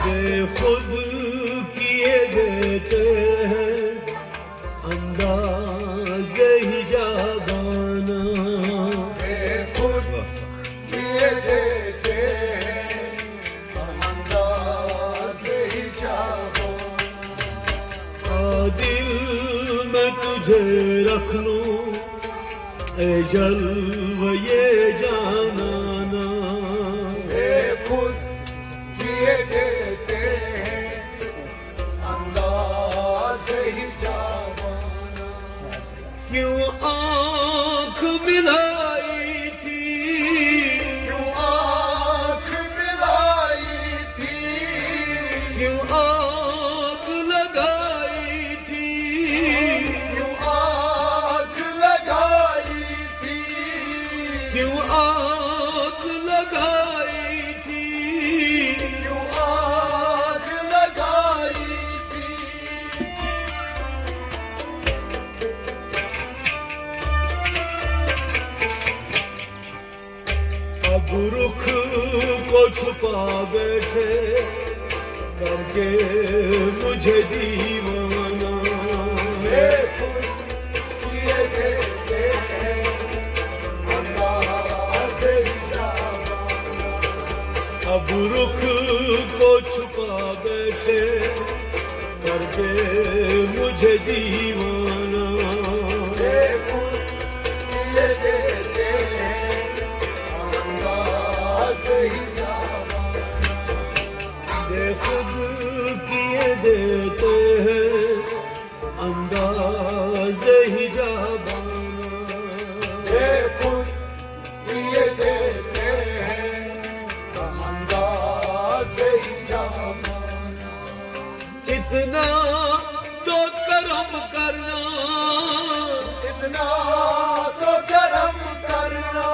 ये खुद किए देते हैं अंदाज़े ही जाबाना, ये खुद किए देते हैं अंदाज़े ही जाबाना। दिल में तुझे रख लूं ए जल्व ये जानाना, ये खुद किए देते हैं अंदाज़े ही जाबाना। क्यों आँख मिलाई थी, क्यों आँख मिलाई थी, क्यों आँख लगाई थी, क्यों आँख लगाई थी, क्यों आँख लगाई थी, क्यों आँख लगाई थी। अब रुख को छुपा बैठे करके मुझे दीवाना, ये खुद किए देते हैं अंदाज़े ही जाबाना। अब रुख को छुपा बैठे करके मुझे दीवाना, ये खुद किए देते हैं अंदाज़े ही जाबाना। ये खुद किए देते हैं अंदाज़े ही जाबाना, ये खुद किए देते हैं अंदाज़े ही जाबाना। इतना तो करम करना, इतना तो करम करना,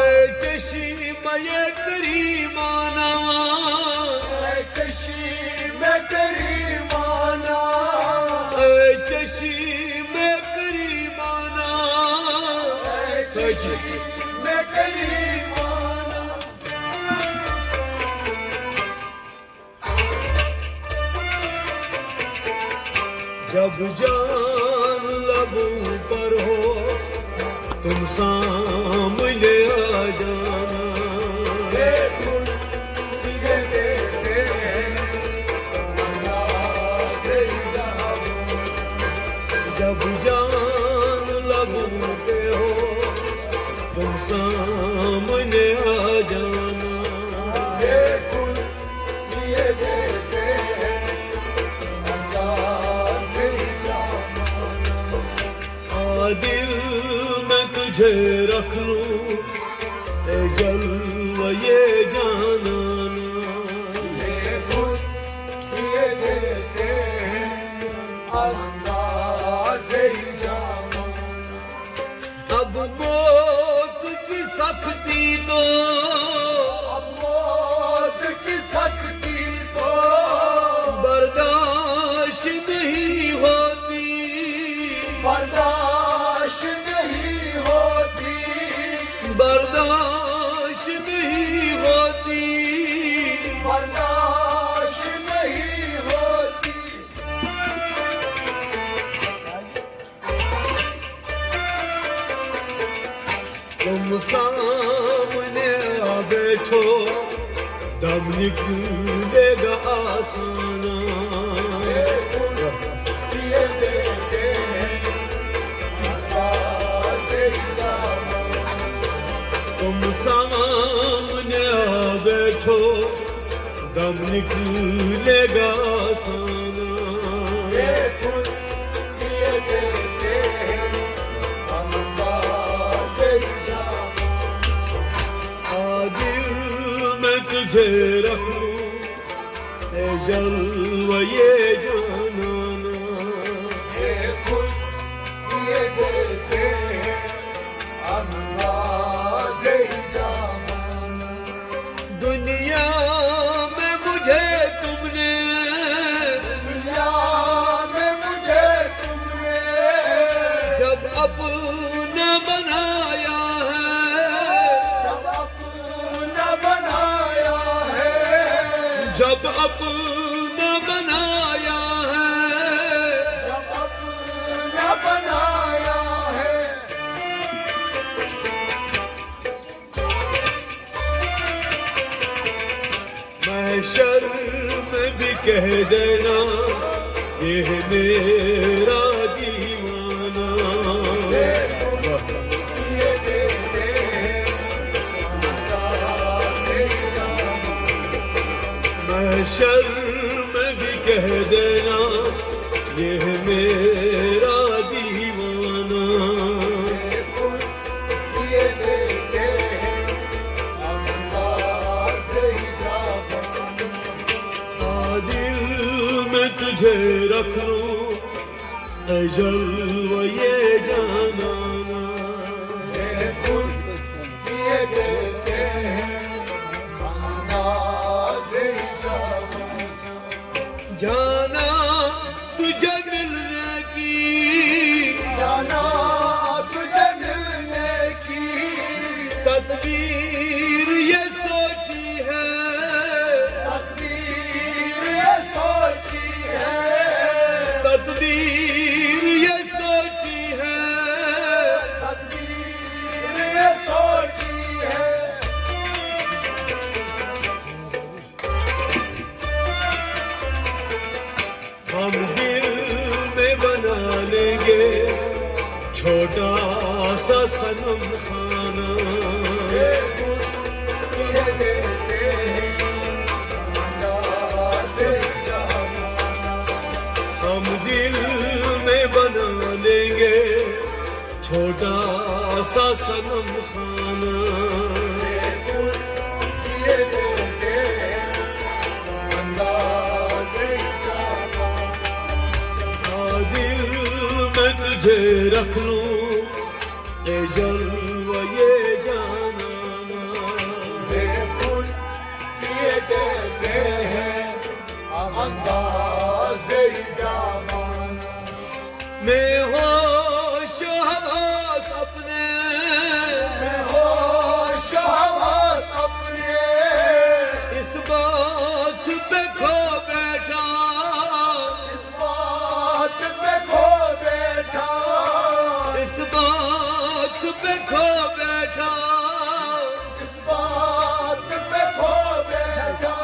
ऐ चश्मे करीमाना, ऐ चश्मे करीमाना, ऐ चश्मे करीमाना, ऐ चश्मे करीमाना। जब जान लबों पर हो तुम सामने आ जाना, ये खुद किए देते हैं अंदाज़े ही जाबाना। जब जान लबों पे हो तुम सामने आ जाना, ये खुद किए देते हैं अंदाज़े ही जाबाना। दिल में तुझे रख लूं ए जल्व ये जानाना, ये खुद किए देते हैं अंदाज़े ही जाबाना। अब मौत की सख्ती तो, अब मौत की सख्ती तो बर्दाश्त नहीं होती, बर्दाश्त नहीं होती, बर्दाश्त नहीं होती, बर्दाश्त नहीं होती। तुम सामने आ बैठो दम निकलेगा आसाना, ये खुद किए देते हैं अंदाज़े ही जाबाना। तुम सामने आ बैठो दम निकलेगा आसाना, ये खुद किए देते हैं अंदाज़े ही जाबाना। दिल में तुझे रख लूं ए जल्व ये जानाना, ये खुद किए देते हैं अंदाज़े ही जाबाना। दुनिया में मुझे तुमने, दुनिया में मुझे तुमने जब अपना बनाया है, जब अपना बनाया है, जब अपना बनाया है, जब अपना बनाया है, महशर में भी कह देना ये है मेरा दीवाना। ये तेरे अंदाज़े जामा। महशर में भी कह देना ये है मेरा दीवाना। ये तेरे अंदाज़े जामा। दिल में तुझे रख लूं अजल व ये जाना। ये देते हैं अंदाज़े जामा। जाना तुझे मिलने की, जाना तुझे मिलने की तदबीर ये सोची है, तकदीर ये सोची है, तदबीर ये सोची है। तकदीर ये सोची है। हम दिल में बना लेंगे छोटा सा सनम खाना। ये देते हैं अंदाज़े जामा। हम दिल में बना लेंगे छोटा सा सनम खाना। ये देते हैं अंदाज़े जामा। दिल में तुझे रख लूं ए जलवा ये जाना। ये देते हैं अंदाज़े जामा। मैं होश हवास अपने, मैं होश हवास अपने इस बात पे खो बैठा, इस बात पे खो बैठा, इस बात पे खो बैठा। इस बात पे खो बैठा।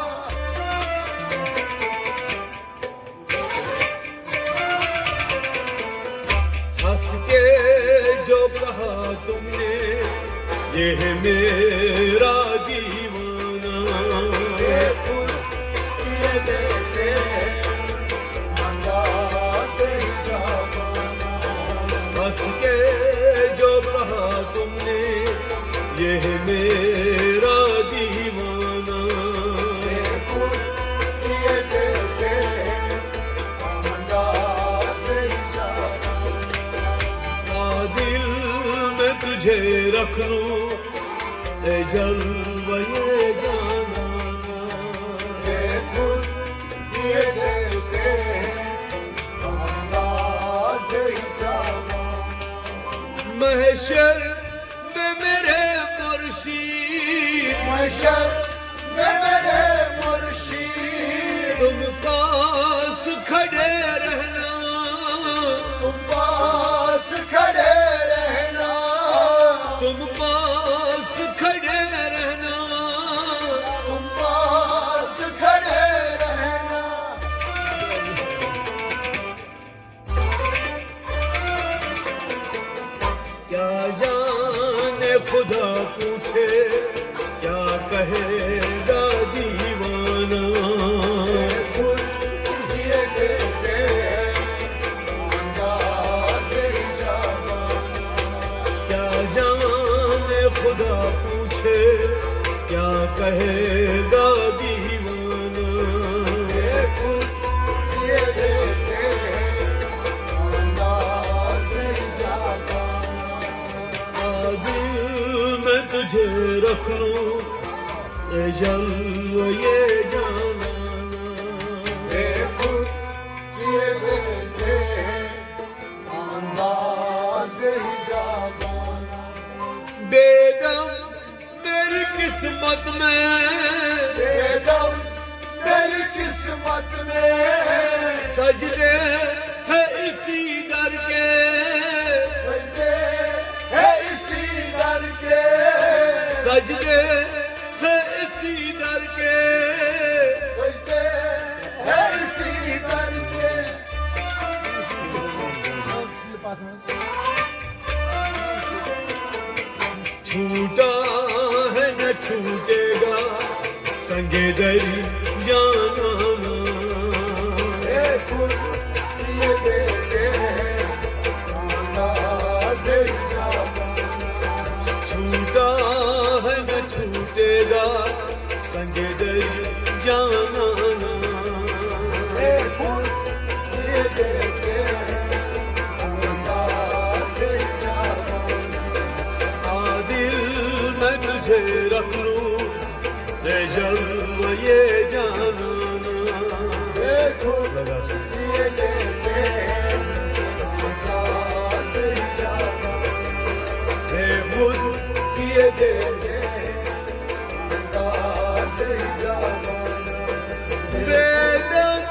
हंस के जो कहा तुमने ये है मेरा दीवाना। ये देते हैं अंदाज़े जामा। हंस के जो कहा तुमने ये है मेरा दीवाना। ये देते हैं अंदाज़े जामा। दिल में तुझे रख लूं ए जलवा ये जाना। ये देते हैं अंदाज़े जामा। महशर में मेरे मुर्शीद, महशर में मेरे मुर्शीद तुम पास खड़े रहना, तुम पास खड़े रहना, तुम पास खड़े रहना। तुम पास खड़े रहना। क्या जाने खुदा पूछे क्या कहेगा दीवाना। ये देते हैं अंदाज़े जामा। क्या जाने खुदा पूछे क्या कहेगा दीवाना। ये देते हैं अंदाज़े जामा। दिल में तुझे रख लूं ए जलवा ये जाना। ये देते हैं अंदाज़े जामा। बेदम मेरी किस्मत में, बेदम मेरी किस्मत में सजदे है इसी दर के, सजदे है इसी दर के, सजदे है इसी दर के, सजदे है इसी दर के। छूटा है न छूटेगा संगे दरी जाना। ये फूल ये देते हैं अंदाज़े जाना। छूटा है न छूटेगा संगे दरी जाना। ये फूल ये देते हैं अंदाज़े जाना। आ दिल मैं तुझे रख लूं ले जल्द ये जाना। ये फूल लगा से ये देते हैं अंदाज़े जाना। हे खुद ये दे अंदाज़े जाना। बेदम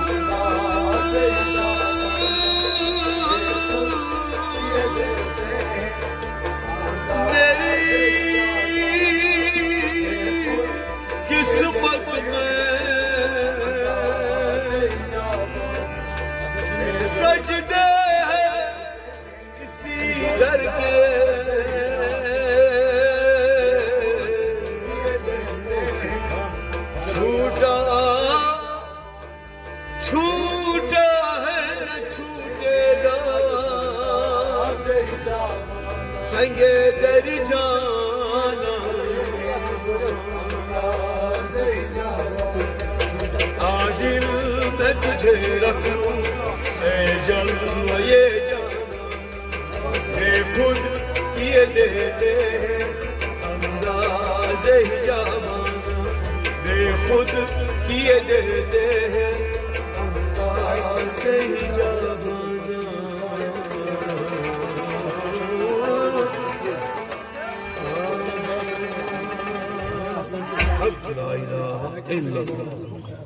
अंदाज़े जाना। ये देते हैं मेरी किस्मत में सजदे है किसी दर के, छूटा छूटा है न छूटेगा संगे दर जाना। आ दिल मैं तुझे रख लूं ए जल्द ये जाना। ये खुद ये देते हैं अंदाज़े जाना। ये खुद ये देते हैं अंदाज़े जाना। لا إله إلا الله